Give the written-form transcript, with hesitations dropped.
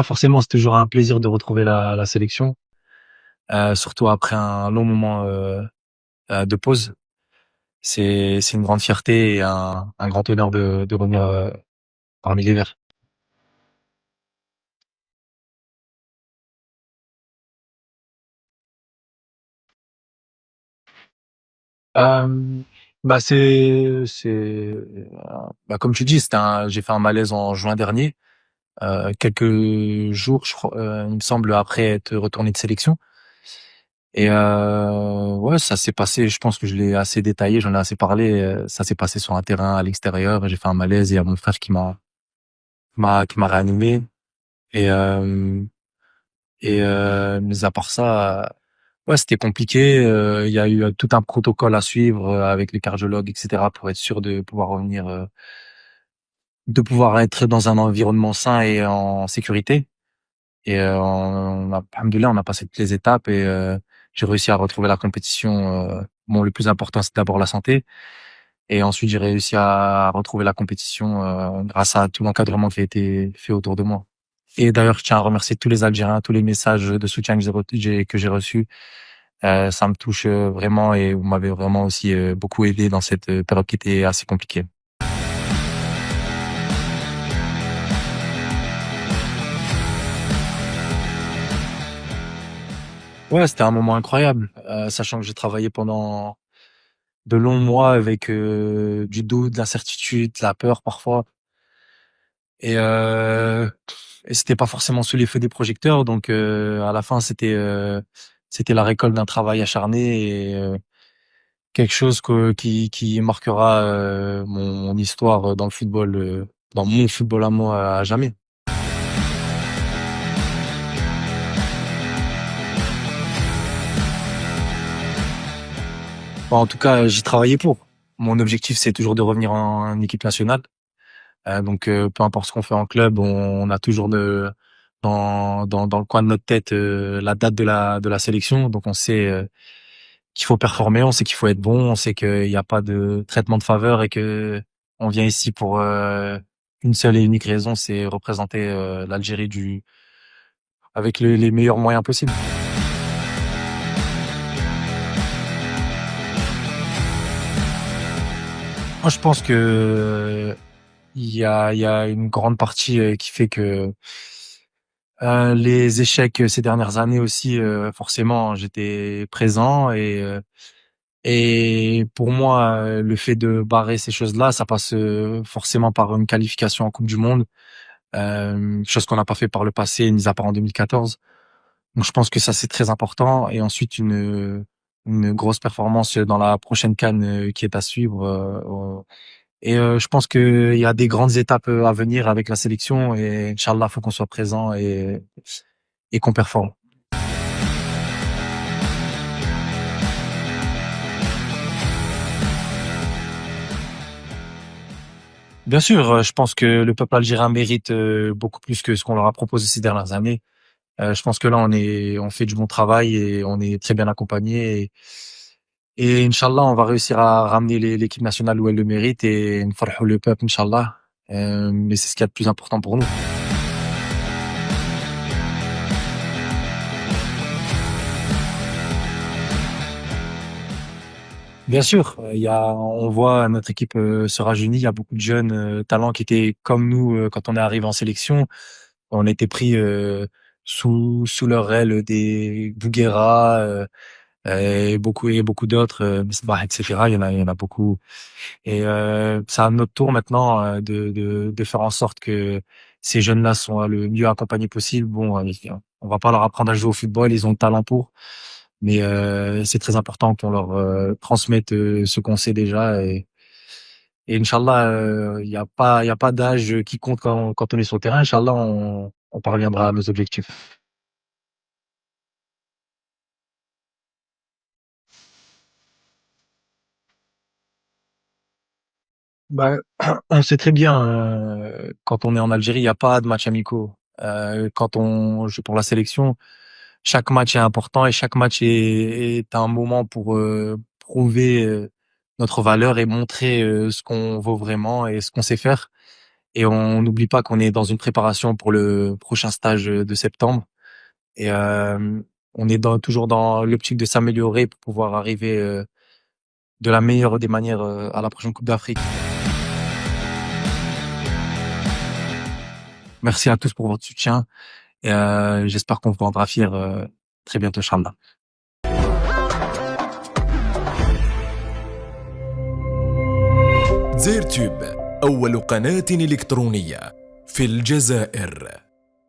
Forcément, c'est toujours un plaisir de retrouver la sélection, surtout après un long moment de pause. C'est une grande fierté et un grand honneur de revenir parmi les Verts. Euh, comme tu dis, j'ai fait un malaise en juin dernier, quelques jours, je crois, il me semble, après être retourné de sélection. Et ouais, ça s'est passé. Je pense que je l'ai assez détaillé, j'en ai assez parlé. Ça s'est passé sur un terrain à l'extérieur. J'ai fait un malaise et il y a mon frère qui m'a réanimé. Et mis à part ça, ouais, c'était compliqué. Il y a eu tout un protocole à suivre avec les cardiologues, etc., pour être sûr de pouvoir revenir, de pouvoir être dans un environnement sain et en sécurité. Et alhamdoulilah, on a passé toutes les étapes et j'ai réussi à retrouver la compétition. Bon, le plus important, c'est d'abord la santé. Et ensuite, j'ai réussi à retrouver la compétition grâce à tout l'encadrement qui a été fait autour de moi. Et d'ailleurs, je tiens à remercier tous les Algériens, tous les messages de soutien que j'ai reçus. Ça me touche vraiment et vous m'avez vraiment aussi beaucoup aidé dans cette période qui était assez compliquée. Ouais, c'était un moment incroyable, sachant que j'ai travaillé pendant de longs mois avec du doute, de l'incertitude, de la peur parfois. Et, euh, et c'était pas forcément sous les feux des projecteurs, donc à la fin c'était la récolte d'un travail acharné et quelque chose qui marquera mon histoire dans le football, dans mon football à moi à jamais. Bon, en tout cas, j'y travaillais pour. Mon objectif, c'est toujours de revenir en équipe nationale. Donc, peu importe ce qu'on fait en club, on a toujours dans le coin de notre tête la date de la sélection. Donc, on sait qu'il faut performer, on sait qu'il faut être bon, on sait qu'il n'y a pas de traitement de faveur et que on vient ici pour une seule et unique raison, c'est représenter l'Algérie avec les meilleurs moyens possibles. Moi, je pense que il y a une grande partie qui fait que les échecs ces dernières années aussi, forcément, j'étais présent et pour moi, le fait de barrer ces choses-là, ça passe forcément par une qualification en Coupe du Monde, chose qu'on n'a pas fait par le passé, mis à part en 2014. Donc, je pense que ça c'est très important. Et ensuite une grosse performance dans la prochaine CAN qui est à suivre. Et je pense qu'il y a des grandes étapes à venir avec la sélection et Inch'Allah, faut qu'on soit présent et qu'on performe. Bien sûr, je pense que le peuple algérien mérite beaucoup plus que ce qu'on leur a proposé ces dernières années. Je pense que là, on fait du bon travail et on est très bien accompagné. Et Inch'Allah, on va réussir à ramener l'équipe nationale où elle le mérite et nfarhou le peuple, Inch'Allah. Mais c'est ce qu'il y a de plus important pour nous. Bien sûr, on voit notre équipe se rajeunit. Il y a beaucoup de jeunes talents qui étaient comme nous quand on est arrivé en sélection. On a été pris sous leur aile des Bouguera et beaucoup d'autres, Misbah, etc. Il y en a beaucoup. Et c'est à notre tour maintenant de faire en sorte que ces jeunes-là soient le mieux accompagnés possible. Bon, on va pas leur apprendre à jouer au football, ils ont le talent pour. Mais c'est très important qu'on leur transmette ce qu'on sait déjà et Inch'Allah, il y a pas d'âge qui compte quand on est sur le terrain. Inch'Allah, on parviendra à nos objectifs. Bah, on sait très bien, quand on est en Algérie, il n'y a pas de match amicaux. Quand on joue pour la sélection, chaque match est important et chaque match est un moment pour prouver notre valeur et montrer ce qu'on vaut vraiment et ce qu'on sait faire. et on n'oublie pas qu'on est dans une préparation pour le prochain stage de septembre. Et on est toujours dans l'optique de s'améliorer pour pouvoir arriver de la meilleure des manières à la prochaine Coupe d'Afrique. Merci à tous pour votre soutien et j'espère qu'on vous rendra fiers très bientôt, Inch'Allah. زير تيوب أول قناة إلكترونية في الجزائر.